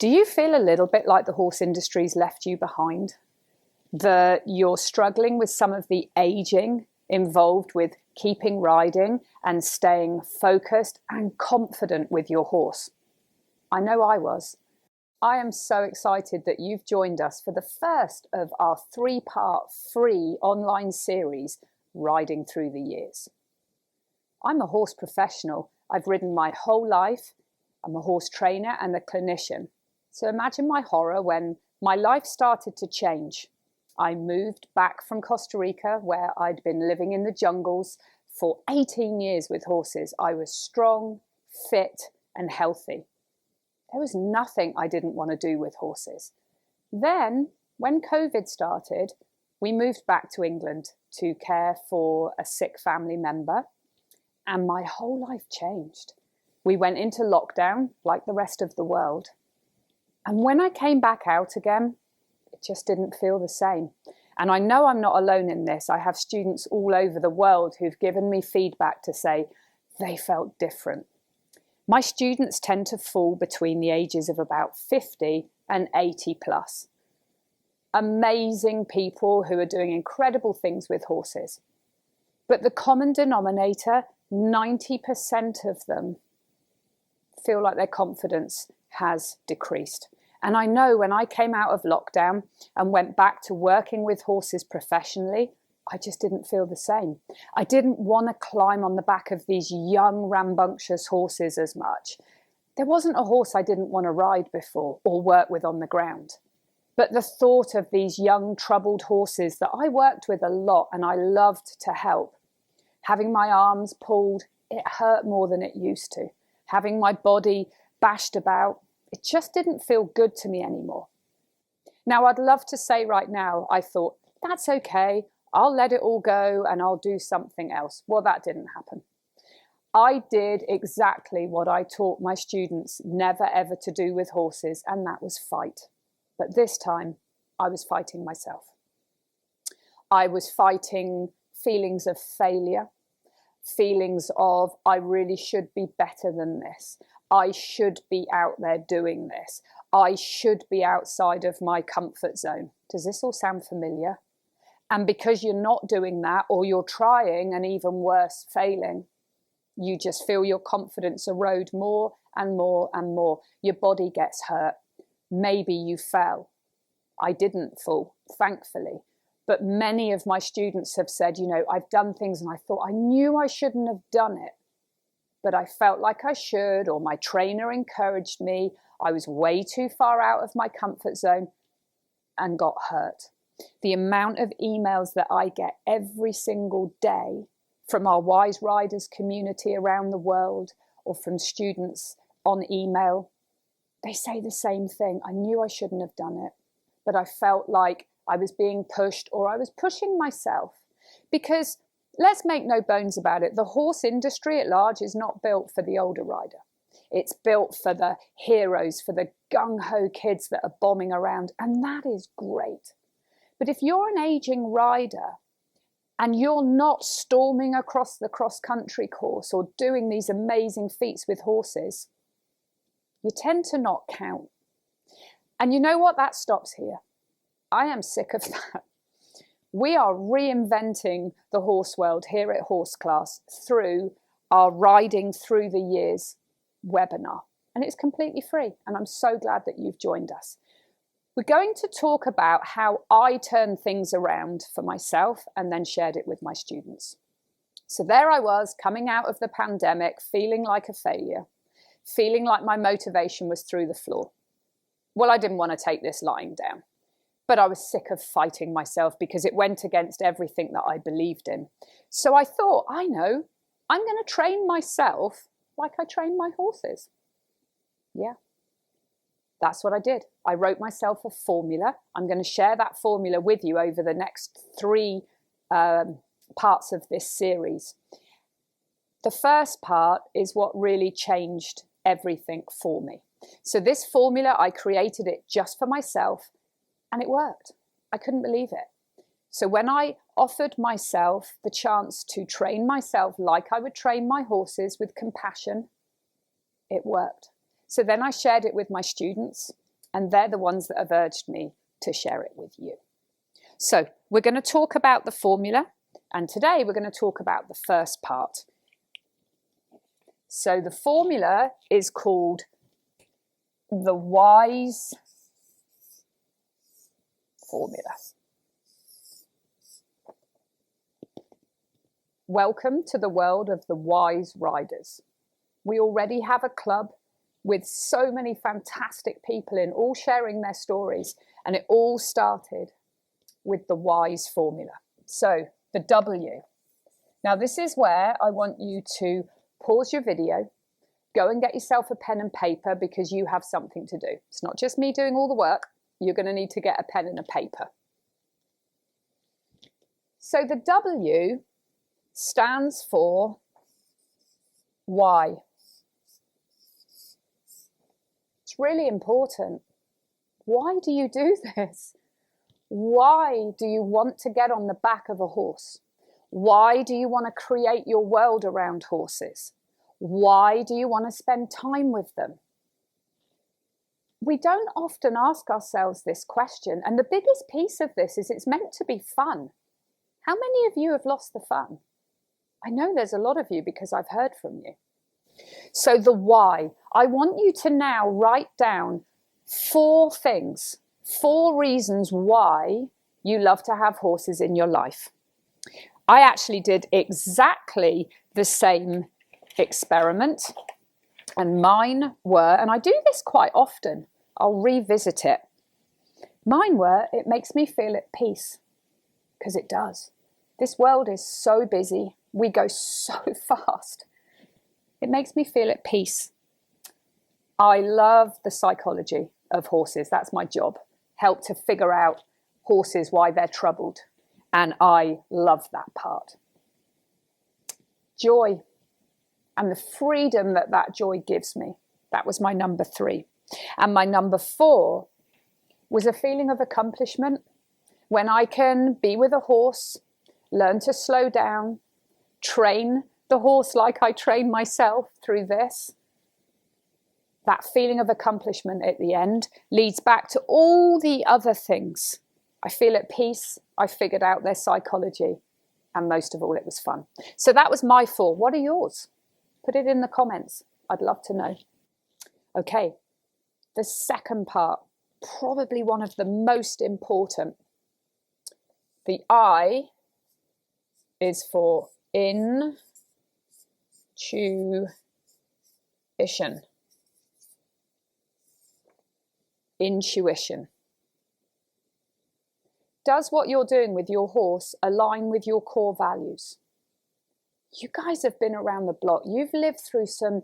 Do you feel a little bit like the horse industry's left you behind? That you're struggling with some of the aging involved with keeping riding and staying focused and confident with your horse? I know I was. I am so excited that you've joined us for the first of our 3-part free online series, Riding Through the Years. I'm a horse professional. I've ridden my whole life. I'm a horse trainer and a clinician. So imagine my horror when my life started to change. I moved back from Costa Rica, where I'd been living in the jungles for 18 years with horses. I was strong, fit, and healthy. There was nothing I didn't want to do with horses. Then, when COVID started, we moved back to England to care for a sick family member, and my whole life changed. We went into lockdown like the rest of the world. And when I came back out again, it just didn't feel the same. And I know I'm not alone in this. I have students all over the world who've given me feedback to say they felt different. My students tend to fall between the ages of about 50 and 80 plus. Amazing people who are doing incredible things with horses. But the common denominator, 90% of them feel like their confidence has decreased. And I know when I came out of lockdown and went back to working with horses professionally, I just didn't feel the same. I didn't want to climb on the back of these young, rambunctious horses as much. There wasn't a horse I didn't want to ride before or work with on the ground. But the thought of these young, troubled horses that I worked with a lot and I loved to help, having my arms pulled, it hurt more than it used to. Having my body bashed about, it just didn't feel good to me anymore. Now, I'd love to say right now, I thought, that's okay, I'll let it all go and I'll do something else. Well, that didn't happen. I did exactly what I taught my students never ever to do with horses, and that was fight. But this time, I was fighting myself. I was fighting feelings of failure, feelings of I really should be better than this. I should be out there doing this. I should be outside of my comfort zone. Does this all sound familiar? And because you're not doing that, or you're trying and even worse, failing, you just feel your confidence erode more and more and more. Your body gets hurt. Maybe you fell. I didn't fall, thankfully. But many of my students have said, I've done things and I thought I knew I shouldn't have done it, but I felt like I should, or my trainer encouraged me. I was way too far out of my comfort zone and got hurt. The amount of emails that I get every single day from our Wise Riders community around the world, or from students on email, they say the same thing. I knew I shouldn't have done it, but I felt like I was being pushed, or I was pushing myself. Because let's make no bones about it, the horse industry at large is not built for the older rider. It's built for the heroes, for the gung-ho kids that are bombing around, and that is great. But if you're an aging rider and you're not storming across the cross-country course or doing these amazing feats with horses, you tend to not count. And you know what? That stops here. I am sick of that. We are reinventing the horse world here at HorseClass through our Riding Through the Years webinar. And it's completely free. And I'm so glad that you've joined us. We're going to talk about how I turned things around for myself and then shared it with my students. So there I was, coming out of the pandemic, feeling like a failure, feeling like my motivation was through the floor. Well, I didn't want to take this lying down, but I was sick of fighting myself because it went against everything that I believed in. So I thought, I know, I'm going to train myself like I train my horses. Yeah. That's what I did. I wrote myself a formula. I'm going to share that formula with you over the next 3 parts of this series. The first part is what really changed everything for me. So this formula, I created it just for myself, and it worked. I couldn't believe it. So when I offered myself the chance to train myself like I would train my horses with compassion, it worked. So then I shared it with my students, And they're the ones that have urged me to share it with you. So we're going to talk about the formula. And today we're going to talk about the first part. So the formula is called the WISE formula. Welcome to the world of the wise riders. We already have a club with so many fantastic people in, all sharing their stories, and it all started with the WISE formula. So the W. Now this is where I want you to pause your video, go and get yourself a pen and paper because you have something to do. It's not just me doing all the work. You're going to need to get a pen and a paper. So the W stands for why. It's really important. Why do you do this? Why do you want to get on the back of a horse? Why do you want to create your world around horses? Why do you want to spend time with them? We don't often ask ourselves this question, and the biggest piece of this is it's meant to be fun. How many of you have lost the fun? I know there's a lot of you because I've heard from you. So the why. I want you to now write down 4 things, 4 reasons why you love to have horses in your life. I actually did exactly the same experiment, and mine were, and I do this quite often, I'll revisit it. Mine were, it makes me feel at peace, because it does. This world is so busy. We go so fast. It makes me feel at peace. I love the psychology of horses. That's my job. Help to figure out horses, why they're troubled. And I love that part. Joy and the freedom that that joy gives me. That was my number 3. And my number 4 was a feeling of accomplishment. When I can be with a horse, learn to slow down, train the horse like I train myself through this. That feeling of accomplishment at the end leads back to all the other things. I feel at peace. I figured out their psychology. And most of all, it was fun. So that was my 4. What are yours? Put it in the comments. I'd love to know. Okay, the second part, probably one of the most important. The I is for intuition. Intuition. Does what you're doing with your horse align with your core values? You guys have been around the block. You've lived through some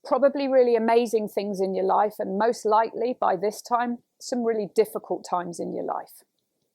probably really amazing things in your life, and most likely by this time, some really difficult times in your life.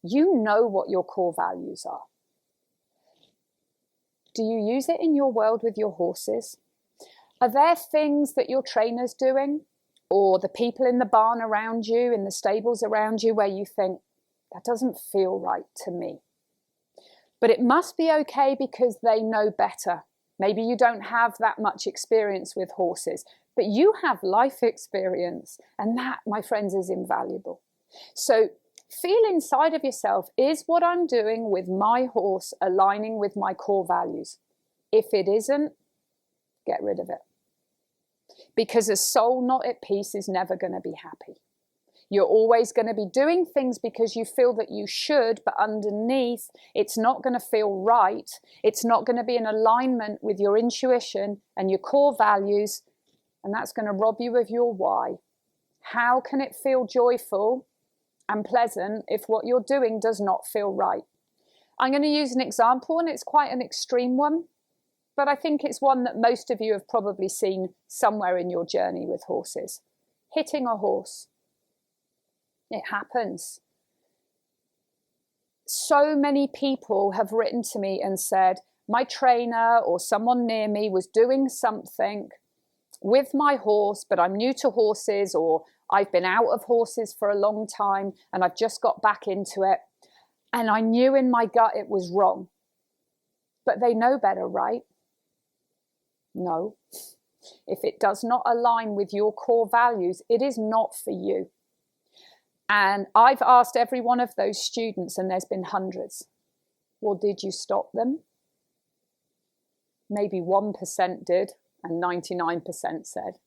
You know what your core values are. Do you use it in your world with your horses? Are there things that your trainer's doing, or the people in the barn around you, in the stables around you, where you think, that doesn't feel right to me? But it must be okay because they know better. Maybe you don't have that much experience with horses, but you have life experience, and that, my friends, is invaluable. So feel inside of yourself, is what I'm doing with my horse aligning with my core values? If it isn't, get rid of it. Because a soul not at peace is never going to be happy. You're always going to be doing things because you feel that you should, but underneath, it's not going to feel right. It's not going to be in alignment with your intuition and your core values, and that's going to rob you of your why. How can it feel joyful and pleasant if what you're doing does not feel right? I'm going to use an example, and it's quite an extreme one, but I think it's one that most of you have probably seen somewhere in your journey with horses. Hitting a horse. It happens. So many people have written to me and said, my trainer or someone near me was doing something with my horse, but I'm new to horses, or I've been out of horses for a long time and I've just got back into it. And I knew in my gut it was wrong. But they know better, right? No. If it does not align with your core values, it is not for you. And I've asked every one of those students, and there's been hundreds, well, did you stop them? Maybe 1% did, and 99% said,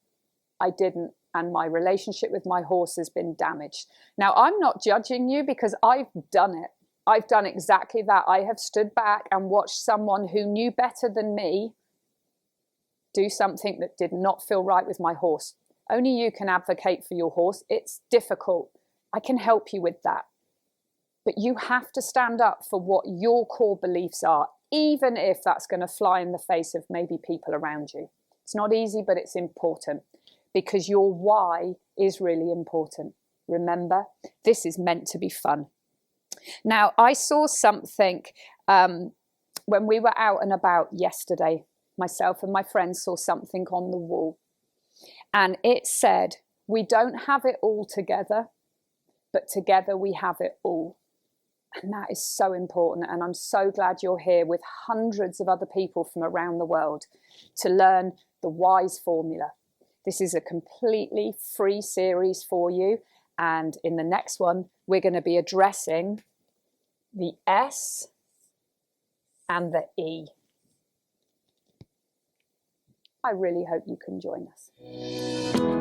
I didn't, and my relationship with my horse has been damaged. Now, I'm not judging you because I've done it. I've done exactly that. I have stood back and watched someone who knew better than me do something that did not feel right with my horse. Only you can advocate for your horse. It's difficult. I can help you with that. But you have to stand up for what your core beliefs are, even if that's going to fly in the face of maybe people around you. It's not easy, but it's important, because your why is really important. Remember, this is meant to be fun. Now, I saw something when we were out and about yesterday. Myself and my friends saw something on the wall. And it said, we don't have it all together, but together we have it all. And that is so important. And I'm so glad you're here with hundreds of other people from around the world to learn the WISE formula. This is a completely free series for you. And in the next one, we're going to be addressing the S and the E. I really hope you can join us.